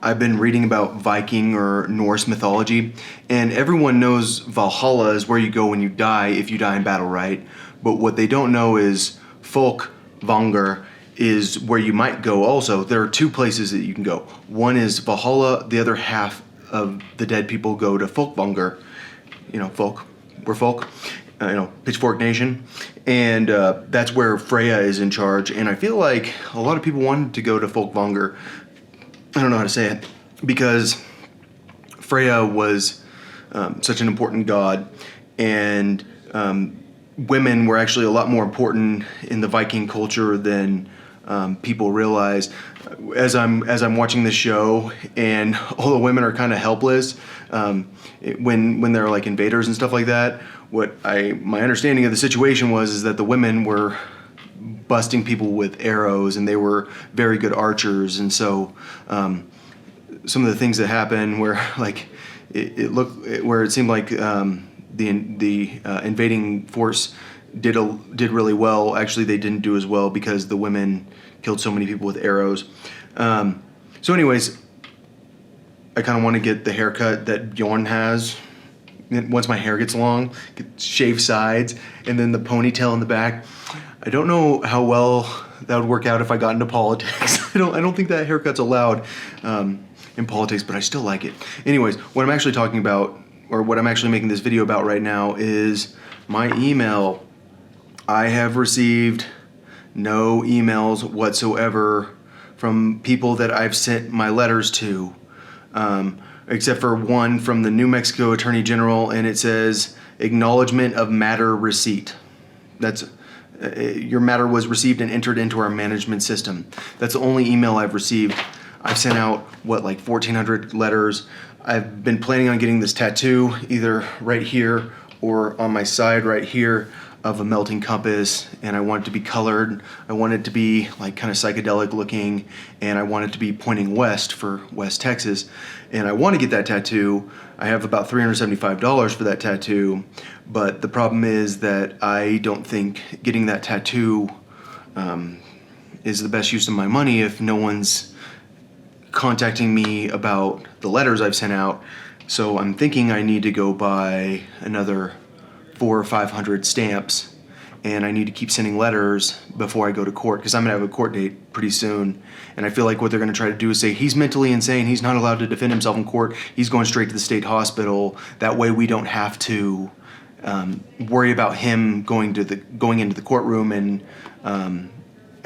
I've been reading about Viking or Norse mythology, and everyone knows Valhalla is where you go when you die if you die in battle, right? But what they don't know is Fólkvangr is where you might go also. There are two places that you can go. One is Valhalla, the other half of the dead people go to Fólkvangr. You know, folk. We're folk. Pitchfork Nation. And that's where Freya is in charge. And I feel like a lot of people wanted to go to Fólkvangr. I don't know how to say it, because Freya was such an important god, and women were actually a lot more important in the Viking culture than people realize. As I'm watching this show, and all the women are kind of helpless when they're like invaders and stuff like that. My understanding of the situation is that the women were busting people with arrows, and they were very good archers, and so some of the things that happened where like it seemed like the invading force did really well. Actually, they didn't do as well because the women killed so many people with arrows. So anyways, I kind of want to get the haircut that Bjorn has. Once my hair gets long, shave sides, and then the ponytail in the back. I don't know how well that would work out if I got into politics. I don't think that haircut's allowed in politics, but I still like it. Anyways, what I'm actually talking about, or what I'm actually making this video about right now, is my email. I have received no emails whatsoever from people that I've sent my letters to, except for one from the New Mexico Attorney General, and it says acknowledgement of matter receipt. That's your matter was received and entered into our management system. That's the only email I've received. I've sent out, like 1,400 letters. I've been planning on getting this tattoo either right here or on my side right here of a melting compass, and I want it to be colored. I want it to be like kind of psychedelic looking, and I want it to be pointing west for West Texas. And I want to get that tattoo. I have about $375 for that tattoo, but the problem is that I don't think getting that tattoo is the best use of my money if no one's contacting me about the letters I've sent out. So I'm thinking I need to go buy another 400 or 500 stamps, and I need to keep sending letters before I go to court, because I'm gonna have a court date pretty soon. And I feel like what they're gonna try to do is say he's mentally insane, he's not allowed to defend himself in court, he's going straight to the state hospital. That way we don't have to worry about him going into the courtroom and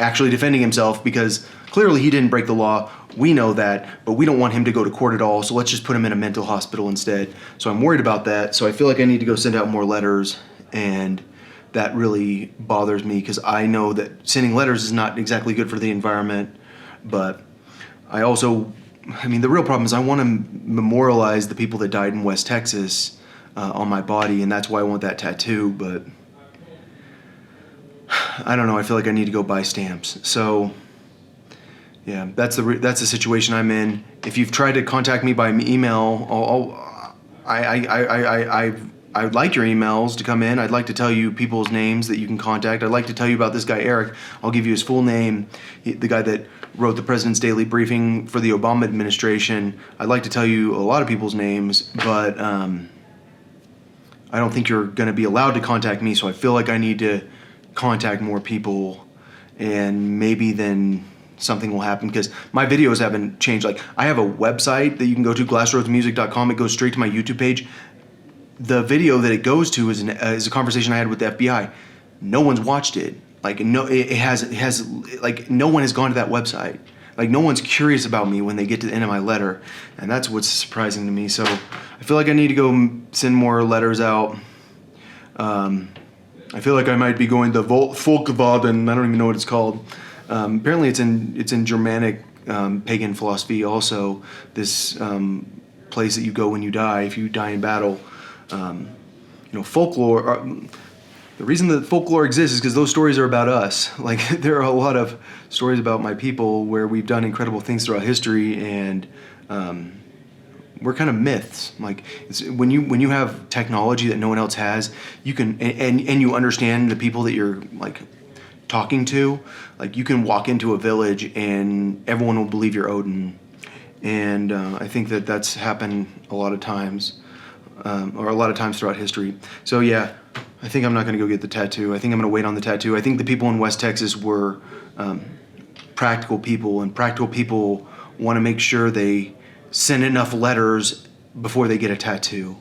actually defending himself, because clearly he didn't break the law. We know that, but we don't want him to go to court at all, so let's just put him in a mental hospital instead. So I'm worried about that, so I feel like I need to go send out more letters, and that really bothers me, because I know that sending letters is not exactly good for the environment, but the real problem is I want to memorialize the people that died in West Texas on my body, and that's why I want that tattoo, but I don't know, I feel like I need to go buy stamps. So yeah, that's the situation I'm in. If you've tried to contact me by email, I'd like your emails to come in. I'd like to tell you people's names that you can contact. I'd like to tell you about this guy, Eric. I'll give you his full name, the guy that wrote the President's Daily Briefing for the Obama administration. I'd like to tell you a lot of people's names, but I don't think you're going to be allowed to contact me, so I feel like I need to contact more people, and maybe then something will happen, because my videos haven't changed. Like, I have a website that you can go to, glassroadsmusic.com. It goes straight to my YouTube page. The video that it goes to is a conversation I had with the FBI. No one's watched it. Like, no, it has like, no one has gone to that website. Like, no one's curious about me when they get to the end of my letter, and that's what's surprising to me. So I feel like I need to go send more letters out. I feel like I might be going to Fólkvangr. I don't even know what it's called. Apparently it's in Germanic pagan philosophy also, this place that you go when you die, if you die in battle. Folklore, the reason that folklore exists is because those stories are about us. Like, there are a lot of stories about my people where we've done incredible things throughout history, and we're kind of myths. Like, when you have technology that no one else has, you can, and you understand the people that you're like talking to. Like, you can walk into a village and everyone will believe you're Odin. and I think that that's happened a lot of times, or a lot of times throughout history. So yeah, I think I'm not going to go get the tattoo. I think I'm going to wait on the tattoo. I think the people in West Texas were practical people, and practical people want to make sure they send enough letters before they get a tattoo.